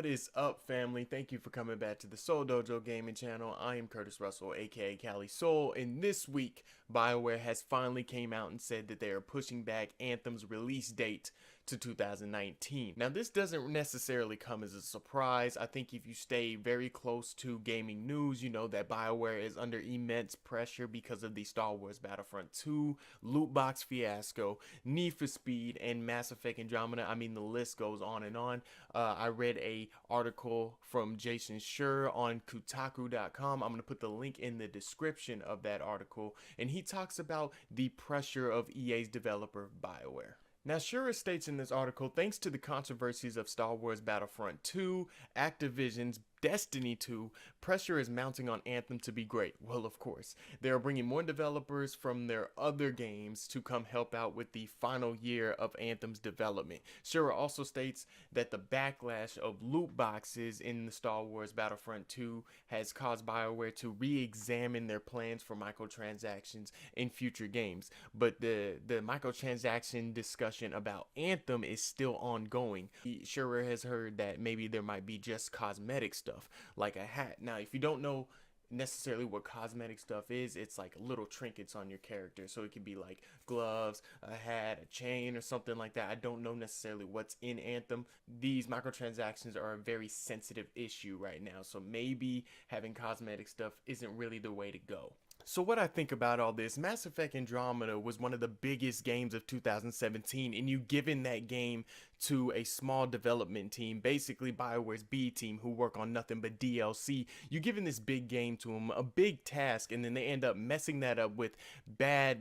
is up, family? Thank you for coming back to the Soul Dojo gaming channel. I am Curtis Russell, aka Cali Soul, and this week Bioware has finally came out and said that they are pushing back Anthem's release date to 2019. Now, this doesn't necessarily come as a surprise. I think if you stay very close to gaming news, you know that Bioware is under immense pressure because of the Star Wars Battlefront 2 loot box fiasco, Need for Speed, and Mass Effect Andromeda. I mean, the list goes on and on. I read a article from Jason Schur on Kotaku.com. I'm going to put the link in the description of that article, and he talks about the pressure of EA's developer Bioware. Now, Schur states in this article, thanks to the controversies of Star Wars Battlefront 2, Activision's Destiny 2, pressure is mounting on Anthem to be great. Well, of course, they are bringing more developers from their other games to come help out with the final year of Anthem's development. Schur also states that the backlash of loot boxes in the Star Wars Battlefront 2 has caused Bioware to re-examine their plans for microtransactions in future games. But the microtransaction discussion about Anthem is still ongoing. Schur has heard that maybe there might be just cosmetic stuff like a hat. Now, if you don't know necessarily what cosmetic stuff is, it's like little trinkets on your character. So it could be like gloves, a hat, a chain, or something like that. I don't know necessarily what's in Anthem. These microtransactions are a very sensitive issue right now, so maybe having cosmetic stuff isn't really the way to go. So what I think about all this, Mass Effect Andromeda was one of the biggest games of 2017, and you given that game to a small development team, basically Bioware's B team, who work on nothing but DLC. You giving this big game to them, a big task, and then they end up messing that up with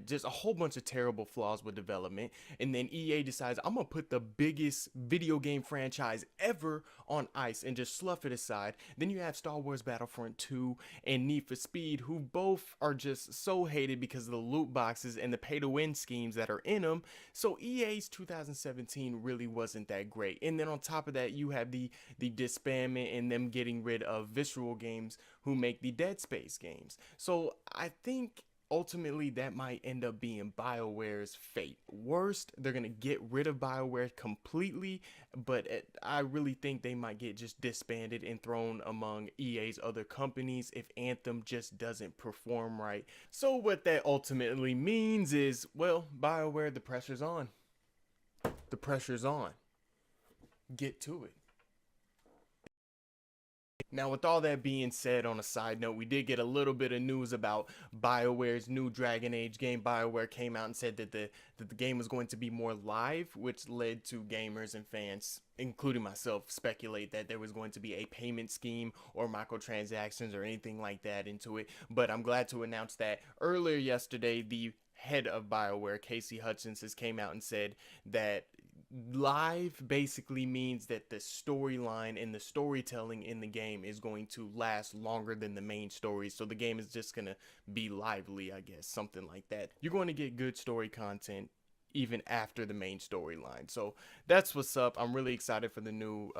just a whole bunch of terrible flaws with development. And then EA decides, I'm gonna put the biggest video game franchise ever on ice and just slough it aside. Then you have Star Wars Battlefront 2 and Need for Speed, who both are just so hated because of the loot boxes and the pay-to-win schemes that are in them. So EA's 2017 really wasn't that great. And then on top of that, you have the disbandment and them getting rid of Visceral Games, who make the Dead Space games. So I think ultimately that might end up being Bioware's fate. Worst, they're gonna get rid of Bioware completely, but I really think they might get just disbanded and thrown among EA's other companies if Anthem just doesn't perform right. So what that ultimately means is, well, Bioware, the pressure's on. The pressure's on. Get to it. Now, with all that being said, on a side note, we did get a little bit of news about Bioware's new Dragon Age game. Bioware came out and said that the game was going to be more live, which led to gamers and fans, including myself, speculate that there was going to be a payment scheme or microtransactions or anything like that into it. But I'm glad to announce that earlier yesterday, the head of Bioware, Casey Hutchins, has came out and said that live basically means that the storyline and the storytelling in the game is going to last longer than the main story. So the game is just gonna be lively, I guess, something like that. You're going to get good story content even after the main storyline. So that's what's up. I'm really excited for the new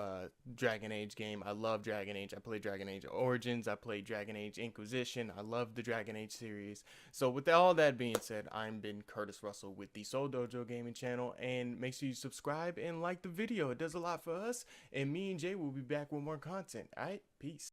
Dragon Age game. I love Dragon Age. I played Dragon Age Origins. I played Dragon Age Inquisition. I love the Dragon Age series. So with all that being said, I'm been Curtis Russell with the Soul Dojo Gaming channel, and make sure you subscribe and like the video. It does a lot for us, and me and Jay will be back with more content. All right, peace.